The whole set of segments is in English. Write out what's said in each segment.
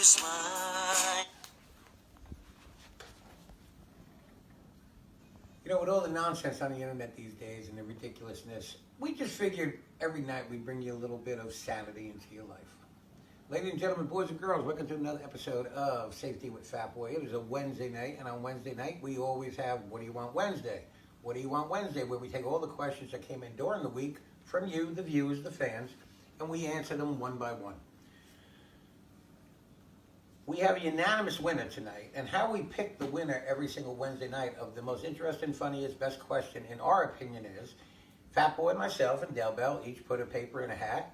smile. You know, with all the nonsense on the internet these days and the ridiculousness, we just figured every night we'd bring you a little bit of sanity into your life. Ladies and gentlemen, boys and girls, welcome to another episode of Safety with Fat Boy. It is a Wednesday night, and on Wednesday night, we always have What Do You Want Wednesday? What Do You Want Wednesday? Where we take all the questions that came in during the week from you, the viewers, the fans, and we answer them one by one. We have a unanimous winner tonight, and how we pick the winner every single Wednesday night of the most interesting, funniest, best question, in our opinion, is Fat Boy, myself, and Del Bell each put a paper in a hat.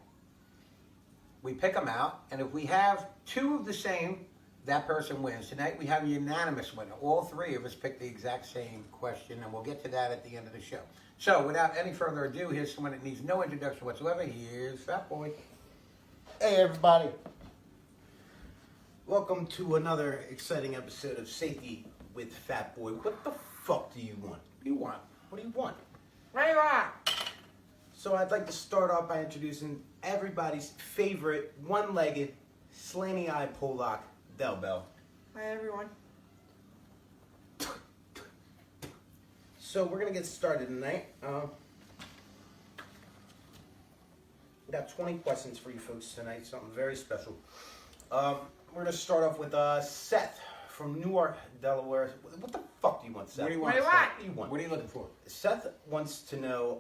We pick them out, and if we have two of the same, that person wins. Tonight we have a unanimous winner. All three of us picked the exact same question, and we'll get to that at the end of the show. So, without any further ado, here's someone that needs no introduction whatsoever. Here's Fat Boy. Hey everybody, welcome to another exciting episode of Safety with Fat Boy. What the fuck do you want? What do you want? What do you want? What do you want? So I'd like to start off by introducing everybody's favorite one-legged, slanty-eyed Polak, Del Bell. Hi everyone. So we're gonna get started tonight. We got 20 questions for you folks tonight, something very special. We're gonna start off with Seth from Newark, Delaware. What the fuck do you want, Seth? What do you What want? do you want? What do you want? What are you looking for? Seth wants to know,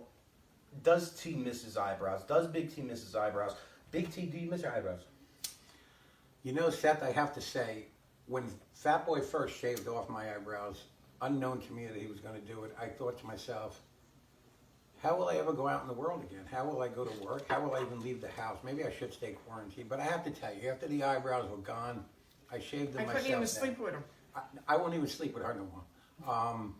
does T miss his eyebrows? Does Big T miss his eyebrows? Big T, do you miss your eyebrows? You know, Seth, I have to say, when Fat Boy first shaved off my eyebrows, unknown to me that he was going to do it, I thought to myself, how will I ever go out in the world again? How will I go to work? How will I even leave the house? Maybe I should stay quarantined. But I have to tell you, after the eyebrows were gone, I shaved them I myself. couldn't even now. sleep with him. I won't even sleep with her no more.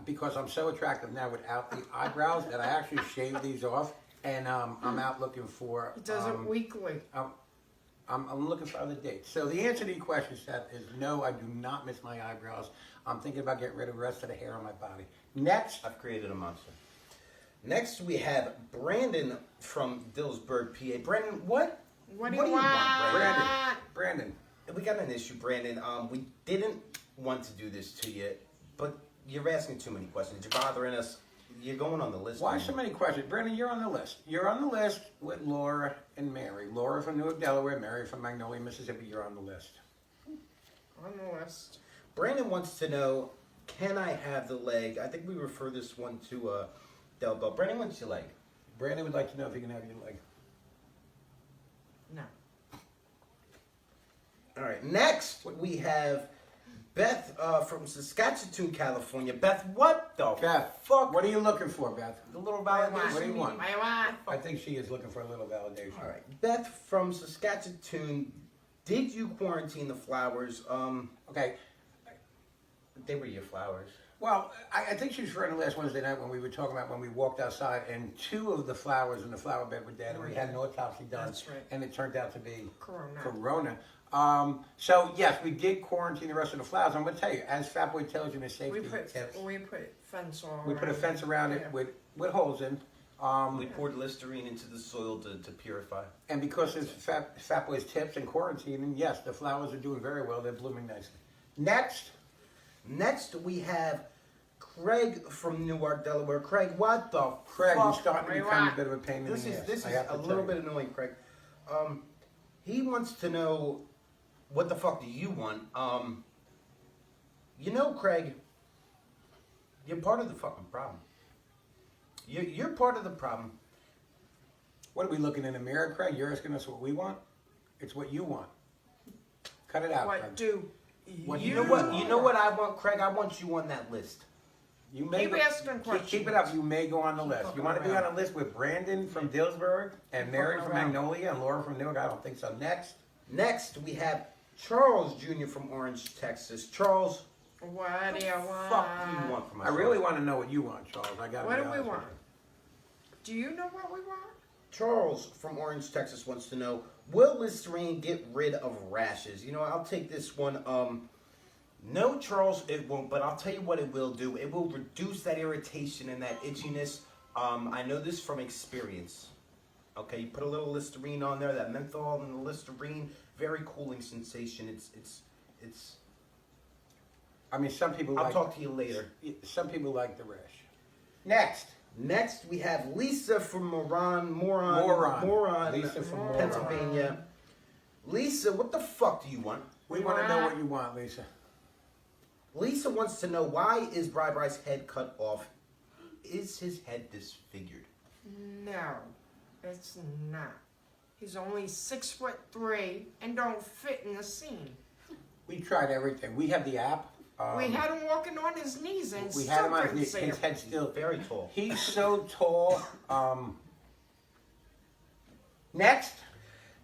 Because I'm so attractive now without the eyebrows that I actually shaved these off, and I'm out looking for. He does it weekly. I'm looking for other dates. So the answer to your question, Seth, is no. I do not miss my eyebrows. I'm thinking about getting rid of the rest of the hair on my body. Next, I've created a monster. Next, we have Brandon from Dillsburg, PA. Brandon, what? What do you want? Brandon? Brandon. We got an issue, Brandon. We didn't want to do this to you, but you're asking too many questions. You're bothering us. You're going on the list. Why so many questions? Brandon, you're on the list. You're on the list with Laura and Mary. Laura from Newark, Delaware. Mary from Magnolia, Mississippi. You're on the list. On the list. Brandon wants to know, can I have the leg? I think we refer this one to Del Bell. Brandon wants your leg. Brandon would like to know if he can have your leg. No. All right. Next, we have Beth from Saskatchewan, California. Beth, what the Beth, fuck? what are you looking for, Beth? A little What validation. What do you want? What do you want? I think she is looking for a little validation. All right. Beth from Saskatchewan, did you quarantine the flowers? Okay. They were your flowers. Well, I think she was referring to last Wednesday night when we were talking about when we walked outside and two of the flowers in the flower bed were dead, and we had an autopsy done, That's right. and it turned out to be Corona. So yes, we did quarantine the rest of the flowers. I'm going to tell you, as Fat Boy tells you in his safety We put tips, fence all we put a fence around it Yeah. with holes in. We poured Listerine into the soil to purify. And because of Fat Boy's tips and quarantining, yes, the flowers are doing very well. They're blooming nicely. Next, we have Craig from Newark, Delaware. Craig, what the Craig, fuck? you're starting to become a bit of a pain in This the is ass. this I is have to a tell little you. bit annoying, Craig. He wants to know, what the fuck do you want? You know, Craig, you're part of the fucking problem. You're part of the problem. What are we looking in the mirror, Craig? You're asking us what we want? It's what you want. Cut it out, Craig. What do What You know what? You know what I want, Craig? I want you on that list. You may Keep asking questions. Keep it up. You may go on the list. fucking You want to be on around. a list with Brandon from Dillsburg and Mary fucking from around. Magnolia and Laura from Newark? I don't think so. Next, we have Charles Jr. from Orange, Texas. Charles, What do you fuck want? do you want from us? I really want to know what you want, Charles. I got. What do we want? Do you know what we want? Charles from Orange, Texas wants to know, will Listerine get rid of rashes? You know, I'll take this one. No, Charles, it won't, but I'll tell you what it will do. It will reduce that irritation and that itchiness. I know this from experience. Okay, you put a little Listerine on there. That menthol and the Listerine, very cooling sensation. It's. I mean, some people I'll like. talk to you later. Some people like the rash. Next. Next, we have Lisa from Moron, Lisa from Moron. Pennsylvania. Lisa, what the fuck do you want? We want to know what you want, Lisa. Lisa wants to know, why is Bri-Bri's head cut off? Is his head disfigured? No, it's not. He's only 6'3" and don't fit in the scene. We tried everything. We have the app. We had him walking on his knees and We still had him on couldn't his see his him. head still. Very tall. He's so tall. Next.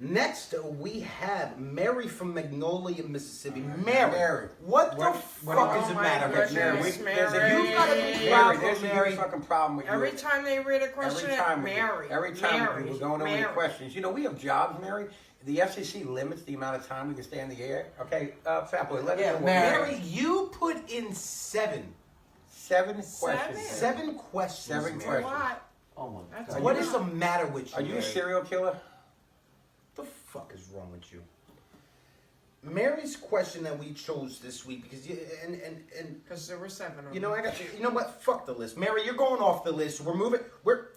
Next, we have Mary from Magnolia, Mississippi. Mary. What the What fuck do is Oh the my matter with goodness, Mary? There's a Mary. huge, You've got a big Mary, problem, there's a Mary. huge fucking problem with you. Every time they read a question, Mary. Every time Mary, we're going over Mary. the questions. You know, we have jobs, Mary. The FCC limits the amount of time we can stay in the air. Okay, Fat Boy, let me know. Mary, you put in seven questions. Seven questions. Seven Mary. questions. What? Oh my That's god. What is the matter with you? Are you a Mary? serial killer? What the fuck is wrong with you? Mary's question that we chose this week, because Because there were 7 of you them. know, you know what? Fuck the list, Mary. You're going off the list. We're moving.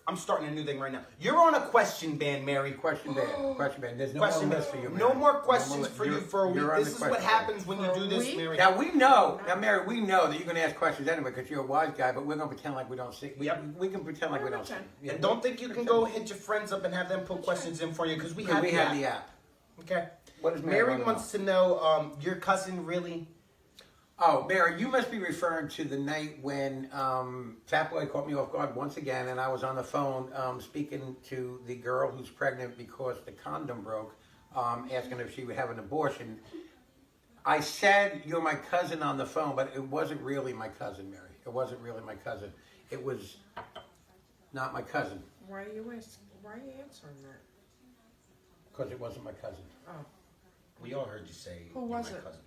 I'm starting a new thing right now. You're on a question ban, Mary. Question ban. Question ban. There's no Question more ban. list for you, Mary. No more questions for you You're- for a week. you're on the This is what question happens when For you a do this, week? Mary. Now we know, Mary, we know that you're going to ask questions anyway because you're a wise guy, but we're going to pretend like we don't see. Yep. We can pretend like we don't see. Pretend. Yeah. And don't think you can go hit your friends up and have them put questions in for you, because we have we the have app. the app. Okay. What does Mary Mary wanna wants to know, your cousin really? Oh, Mary, you must be referring to the night when Fat Boy caught me off guard once again, and I was on the phone speaking to the girl who's pregnant because the condom broke, asking if she would have an abortion. I said, you're my cousin on the phone, but it wasn't really my cousin, Mary. It wasn't really my cousin. It was not my cousin Why are you answering that? because it wasn't my cousin. Oh. We all heard you say Who you're was my it? cousin.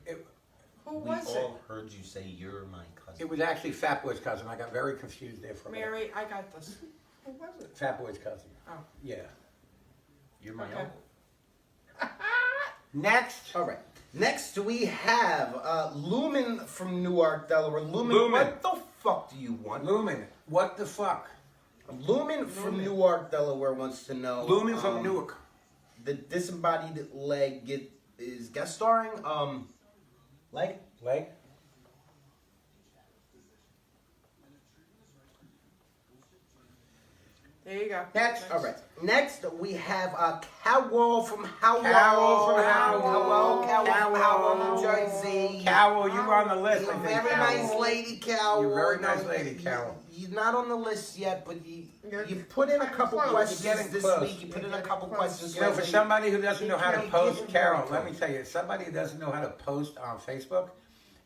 Who We was it? all heard you say you're my cousin. It was actually Fat Boy's cousin. I got very confused there for a minute. Mary, I got this. Who was it? Fat Boy's cousin. Oh. Yeah. You're my Okay. uncle. Next. All right. Next, we have Lumen from Newark, Delaware. Lumen. What the fuck do you want? Lumen. What the fuck? Lumen from Newark, Delaware wants to know. Lumen from Newark. The disembodied leg is guest starring. Leg. Leg? There you go. Next. All right. Next, we have Cowell from Howell. Cowell from Cowell, Howell, New Jersey. Cowell, you were on the list. You're I a think, very Cowell. nice lady, Cowell. You're a very No, nice lady, Cowell. You're not on the list yet, but you You're put in a couple close. questions You're getting this close. week. You put in a couple You're questions. You know, for lately. somebody who doesn't know how to can't post, give it Carol, more let me close. tell you, somebody who doesn't know how to post on Facebook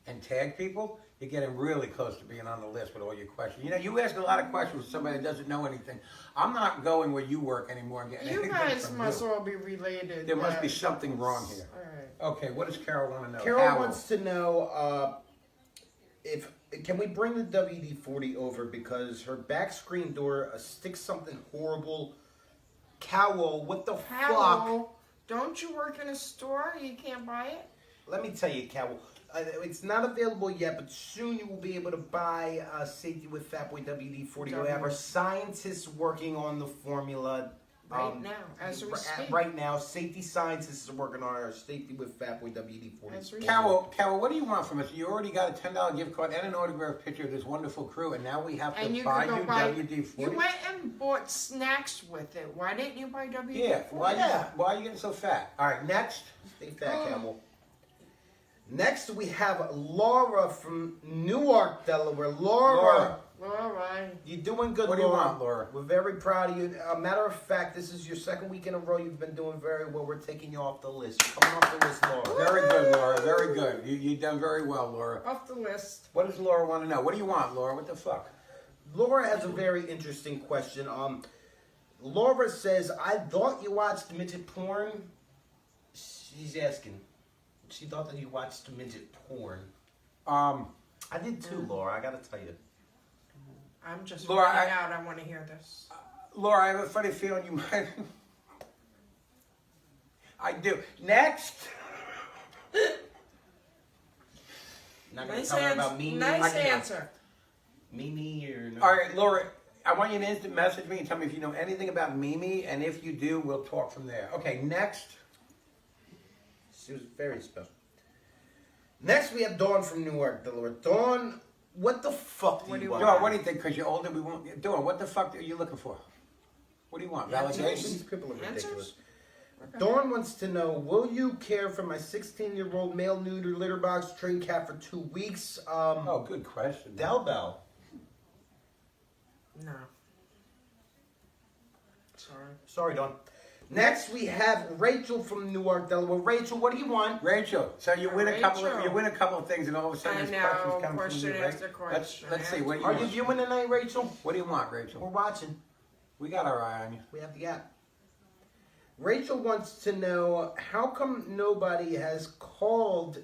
and tag people, you're getting really close to being on the list with all your questions. You know, you ask a lot of questions with somebody that doesn't know anything. I'm not going where you work anymore and getting You anything guys from must you. all be related. There must be something wrong here. All right. Okay, what does Carol want to know? Carol Cowell. wants to know if can we bring the WD-40 over because her back screen door sticks something horrible. Cowell, what the fuck? Hello. Don't you work in a store? You can't buy it? Let me tell you, Cowell. It's not available yet, but soon you will be able to buy Safety with Fatboy WD-40. We have our scientists working on the formula. Right now, as we speak. Right now, safety scientists are working on our Safety with Fatboy WD-40. As we Cowell, what do you want from us? You already got a $10 gift card and an autographed picture of this wonderful crew, and now we have to And you buy could you go buy. WD-40? You went and bought snacks with it. Why didn't you buy WD-40? Yeah, why Yeah. are you getting so fat? All right, next. Stay fat, Cowell. Next, we have Laura from Newark, Delaware. Laura. All right. You're doing good, What do you Laura. want, Laura? We're very proud of you. Matter of fact, this is your second week in a row. You've been doing very well. We're taking you off the list. You're coming off the list, Laura. Very good, Laura. Very good. You've done very well, Laura. Off the list. What does Laura want to know? What do you want, Laura? What the fuck? Laura has a very interesting question. Laura says, I thought you watched midget porn. She's asking. She thought that you watched midget porn. I did too, Laura. I gotta tell you. I'm just Laura, running out. I want to hear this. Laura, I have a funny feeling you might I do. Next. Not gonna Nice tell her answer. about Mimi. Nice I know. answer. Mimi or no? All right, Laura, I want you to instant message me and tell me if you know anything about Mimi, and if you do, we'll talk from there. Okay, next. She was very special. Next, we have Dawn from Newark, Delaware. Dawn, what the fuck do What do you you want? Dawn, what do you think? Because you're older, we won't. Dawn, what the fuck are you looking for? What do you want? These Validation? people are ridiculous. Answers? Okay. Dawn wants to know, will you care for my 16-year-old male neuter litter box trained cat for 2 weeks? Oh, good question. Del Bell. No. Sorry. Sorry, Dawn. Next, we have Rachel from Newark, Delaware. Rachel, what do you want? Rachel, so you win a couple. Rachel. You win a couple of things, and all of a sudden, I there's know, questions coming question from you, right? after question Let's see. after What do you Are you want? viewing tonight, Rachel? What do you want, We're Rachel? watching. We got our eye on you. We have the app. Rachel wants to know, how come nobody has called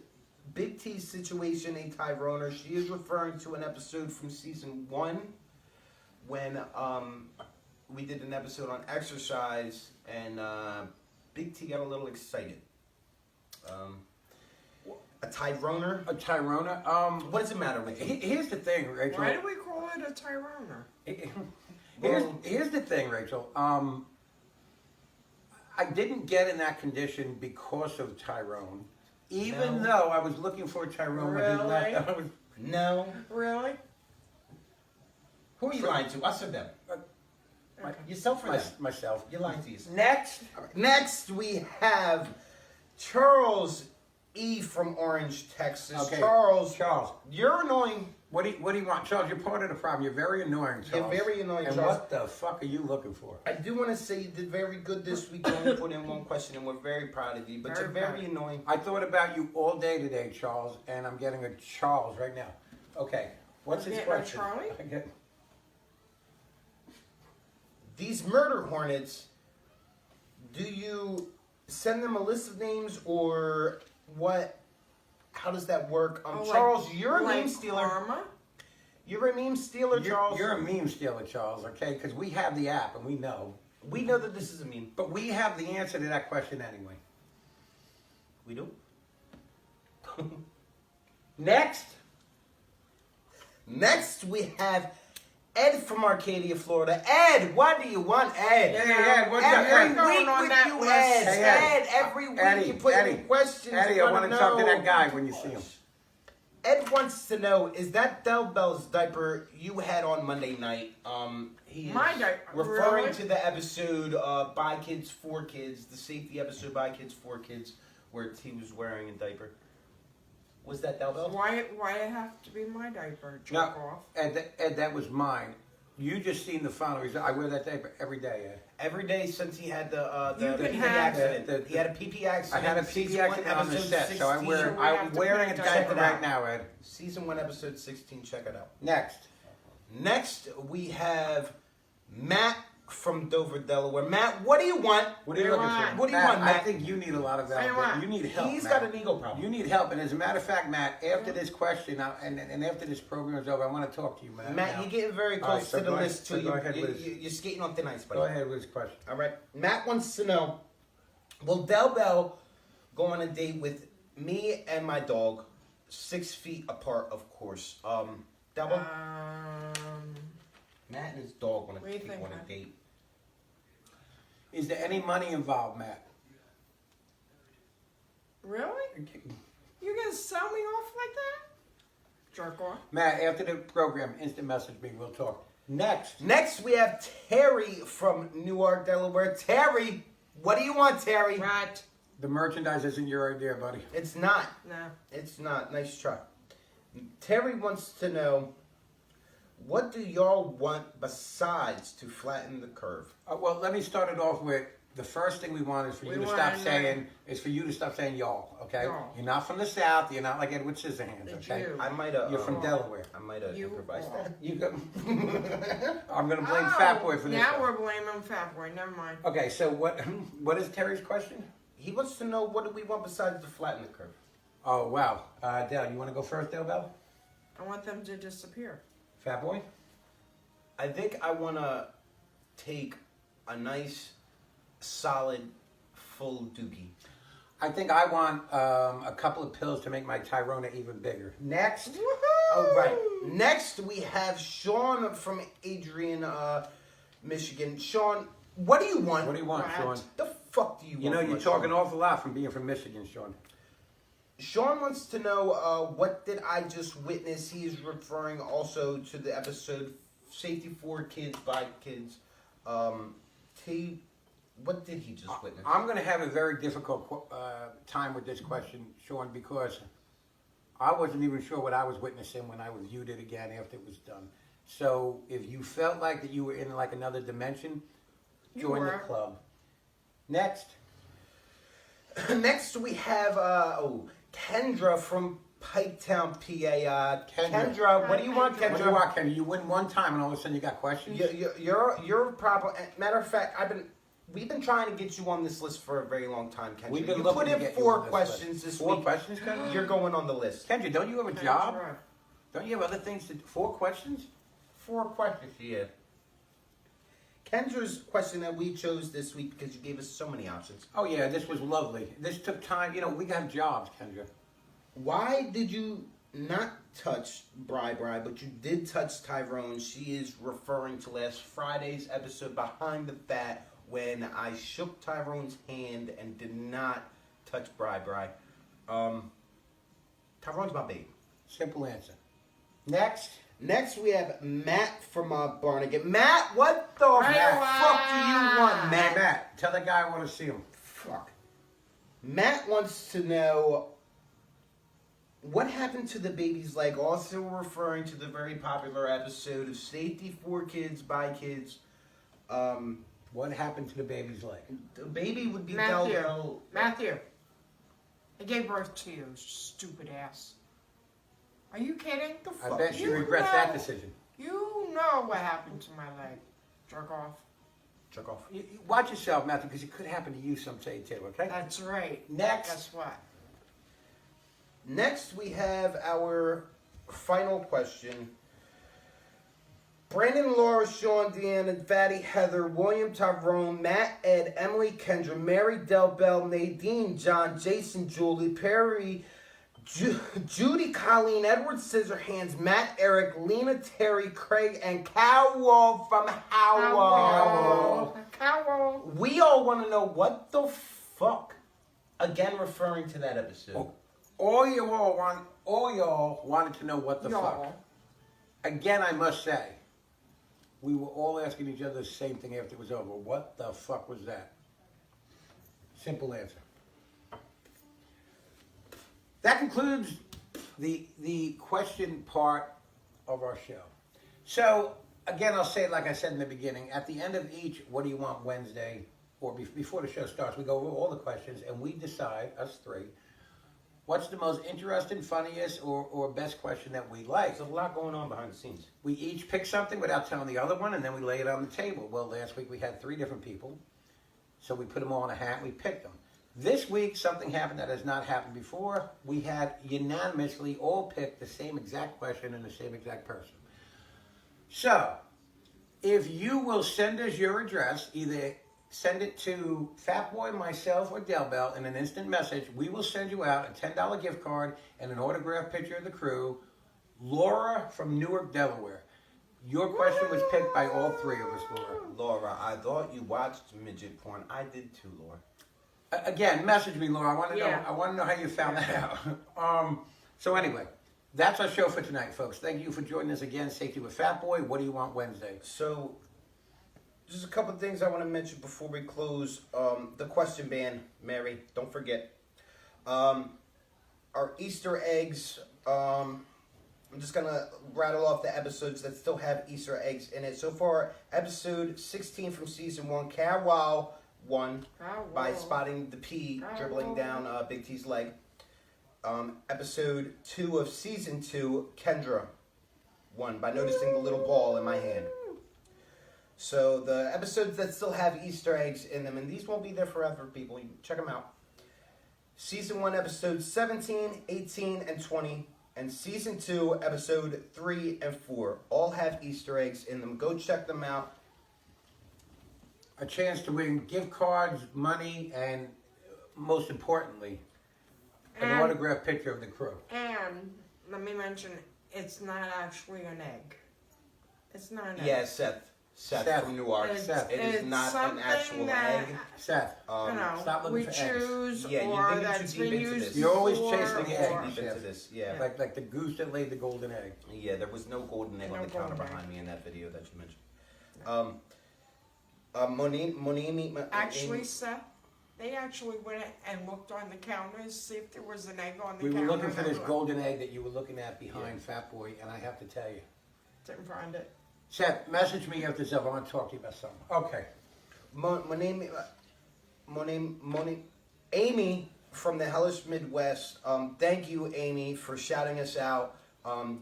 Big T's situation a Tyroner? She is referring to an episode from season 1 when we did an episode on exercise and Big T got a little excited. A Tyroner? A Tyrona. What does it matter with you? Here's the thing, Rachel. Why do we call it a Tyrona? Here's the thing, Rachel. I didn't get in that condition because of Tyrone. Even No. though I was looking for Tyrone when he left. Really? I was, No. Really? Who are you lying to? Us or them? My- Yourself or them? myself. You're lying to yourself. Next. Next, we have Charles E. from Orange, Texas. Okay. Charles, Charles, you're annoying. what do you want? Charles, you're part of the problem. You're very annoying, Charles. You're very annoying, And Charles. what the fuck are you looking for? I do want to say you did very good this week. You only put in one question, and we're very proud of you. But Very you're very proud. annoying. I thought about you all day today, Charles, and I'm getting a Charles right now. Okay, what's You're his getting a question? Charlie? I get- These murder hornets, do you send them a list of names or what? How does that work? Oh, Charles, you're a like meme stealer. Karma? You're a meme stealer, Charles. You're a meme stealer, Charles, okay? Because we have the app and we know. We know that this is a meme. But we have the answer to that question anyway. We do. Next. Next, we have Ed from Arcadia, Florida. Ed, what do you want, Ed? Ed, what's up, every Ed? week On with that you, list. Ed. Hey, Ed. Ed, every week Eddie, you put Eddie, in questions. Eddie, you I wanna want to talk to know. that guy when you see him. Ed wants to know, is that Del Bell's diaper you had on Monday night? He is My diaper, referring really? to the episode By Kids for Kids, the safety episode By Kids for Kids, where he was wearing a diaper. Was that Del Bell? Why it have to be my diaper? Jerk No, off. Ed, that was mine. You just seen the final result. I wear that diaper every day, Ed. Every day since he had the You PP can have- accident. He had a PP I accident. had a Season PP accident one, on the episode set, so 16. we I'm have to wearing a put it diaper down. right now, Ed. Season 1, episode 16. Check it out. Next. Next, we have Matt from Dover, Delaware. Matt, what do you want? What are you What do you looking want? for? What do you want, I Matt? think you need a lot of What do you validation. want? You need help, He's Matt. got an ego problem. You need help, and as a matter of fact, Matt, after this question and after this program is over, I want to talk to you, Matt. Matt, now. you're getting very All right, close so to the go ahead- list, so too. go ahead, Liz. You're skating on thin ice, buddy. Go ahead with his question. All right. Matt wants to know, will Del Bell go on a date with me and my dog, 6 feet apart, of course? Del Bell? Matt and his dog want What do to you take think, on a Matt? date. Is there any money involved, Matt? Really? You gonna sell me off like that? Jerk off. Matt, after the program, instant message me. We'll talk. Next. Next, we have Terry from Newark, Delaware. Terry, what do you want, Terry? Right. The merchandise isn't your idea, buddy. It's not. No. It's not. Nice try. Terry wants to know, what do y'all want besides to flatten the curve? Well, let me start it off with the first thing we want is for We you to want stop to know- saying y'all. Okay? Y'all. You're not from the South. You're not like Edward Scissorhands. It's Okay? you. I might have. You're from Delaware. I might have You improvised are. that. You go. I'm gonna blame Fat Boy for this. Now one. we're blaming Fat Boy. Never mind. Okay, so what is Terry's question? He wants to know, what do we want besides to flatten the curve? Oh wow, Dale, you want to go first, Dale Bell? I want them to disappear. Fat Boy. I think I want to take a nice, solid full dookie. I think I want a couple of pills to make my Tyrona even bigger. Next. All right. Next, we have Sean from Adrian, Michigan. Sean, what do you want? What do you want, What? Sean? The fuck do you want? You know, from you're us, talking an Sean? awful lot from being from Michigan, Sean. Sean wants to know what did I just witness? He is referring also to the episode Safety for Kids by Kids. What did he just witness? I'm going to have a very difficult time with this question, Sean, because I wasn't even sure what I was witnessing when I reviewed it again after it was done. So if you felt like that you were in like another dimension, You join the were. club. Next. Next, we have Kendra from Piketown, PA. Kendra, what do you want, Kendra. What do you want, Kenny? You win one time and all of a sudden you got questions? You're proper. Matter of fact, we've been trying to get you on this list for a very long time, Kendra. We've been you looking put to in get you 4 on this questions list. this 4 week. questions, Kendra? You're going on the list. Kendra, don't you have a job? Kendra. Don't you have other things to do? 4 questions? 4 questions, yeah. Kendra's question that we chose this week because you gave us so many options. Oh yeah, this was lovely. This took time. You know, we got jobs, Kendra. Why did you not touch Bri, but you did touch Tyrone? She is referring to last Friday's episode Behind the Fat when I shook Tyrone's hand and did not touch Bri. Tyrone's my baby. Simple answer. Next. Next, we have Matt from Barnegat. Matt, what the Right. fuck do you want, Matt, Matt? Matt, tell the guy I want to see him. Fuck. Matt wants to know what happened to the baby's leg, also referring to the very popular episode of Safety for Kids by Kids. What happened to the baby's leg? The baby would be Matthew. Del. Matthew. I gave birth to you, stupid ass. Are you kidding? The I fuck? bet she You regrets that know. decision. You know what happened to my leg. Jerk off. Jerk off. Watch yourself, Matthew, because it could happen to you someday too, okay? That's right. Next. Guess what? Next, we have our final question. Brandon, Laura, Sean, Deanna, Fatty, Heather, William, Tyrone, Matt, Ed, Emily, Kendra, Mary, Del Bell, Nadine, John, Jason, Julie, Perry, Judy, Colleen, Edward, Scissorhands, Matt, Eric, Lena, Terry, Craig, and Cowell from Howell. Cowell. We all want to know what the fuck. Again, referring to that episode. All y'all wanted to know what the fuck. Y'all. Again, I must say, we were all asking each other the same thing after it was over. What the fuck was that? Simple answer. That concludes the question part of our show. So, again, I'll say it like I said in the beginning. At the end of each What Do You Want Wednesday, or before the show starts, we go over all the questions and we decide, us 3, what's the most interesting, funniest, or best question that we like. There's a lot going on behind the scenes. We each pick something without telling the other one, and then we lay it on the table. Well, last week we had 3 different people, so we put them all in a hat and we picked them. This week, something happened that has not happened before. We had unanimously all picked the same exact question and the same exact person. So, if you will send us your address, either send it to Fatboy, myself, or Del Bell in an instant message, we will send you out a $10 gift card and an autographed picture of the crew. Laura from Newark, Delaware. Your question was picked by all 3 of us, Laura. Laura, I thought you watched midget porn. I did too, Laura. Again, message me, Laura. I want to know. Yeah. I want to know how you found that out. So anyway, that's our show for tonight, folks. Thank you for joining us again. Safety with Fatboy. What do you want Wednesday? So, just a couple of things I want to mention before we close. The question ban, Mary, don't forget. Our Easter eggs. I'm just going to rattle off the episodes that still have Easter eggs in it. So far, episode 16 from season 1, Cowell won by spotting the P dribbling down Big T's leg. Episode 2 of season 2, Kendra won by noticing the little ball in my hand. So the episodes that still have Easter eggs in them, and these won't be there forever, people. You check them out. Season 1, episodes 17, 18, and 20. And season 2, episode 3 and 4. All have Easter eggs in them. Go check them out. A chance to win gift cards, money, and most importantly, an And- autographed picture of the crew. And let me mention, it's not actually an egg. It's not an egg. Yeah, Seth Seth. from Newark. Seth. It is not an something actual that, egg. Seth, You know, stop looking we for eggs. choose, Yeah, you're or digging too that's deep been into used this. You're always before, chasing the egg. or- Deep into this, yeah. like the goose that laid the golden egg. Yeah, there was no golden egg No on the counter golden egg. behind me in that video that you mentioned. Monimi, Actually, Seth, they actually went and looked on the counters, see if there was an egg on the We counter. were looking for They this were- golden egg that you were looking at behind Fat Boy, and I have to tell you. Didn't find it. Seth, message me after this up. I want to talk to you about something. Okay. Amy from the Hellish Midwest. Thank you, Amy, for shouting us out,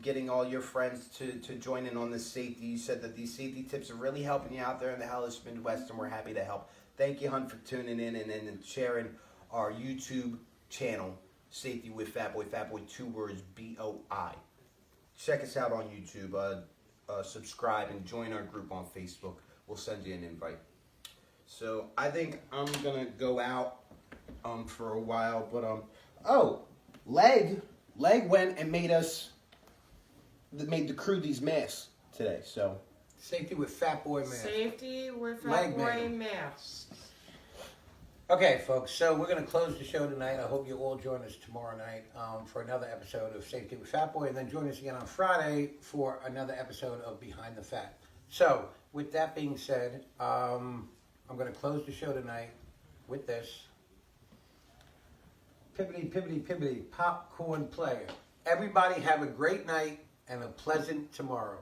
getting all your friends to join in on this safety. You said that these safety tips are really helping you out there in the Hellish Midwest, and we're happy to help. Thank you, Hunt, for tuning in and sharing our YouTube channel, Safety with Fatboy. Fatboy, 2 words, BOI. Check us out on YouTube. Subscribe and join our group on Facebook. We'll send you an invite. So I think I'm gonna go out for a while, but Leg went and made the crew these masks today. So Safety with Fat Boy Man. Safety with Leg Fat Boy man. masks. Okay, folks, so we're going to close the show tonight. I hope you all join us tomorrow night for another episode of Safety with Fat Boy, and then join us again on Friday for another episode of Behind the Fat. So, with that being said, I'm going to close the show tonight with this. Pibbity, pibbity, pibbity, popcorn player. Everybody have a great night and a pleasant tomorrow.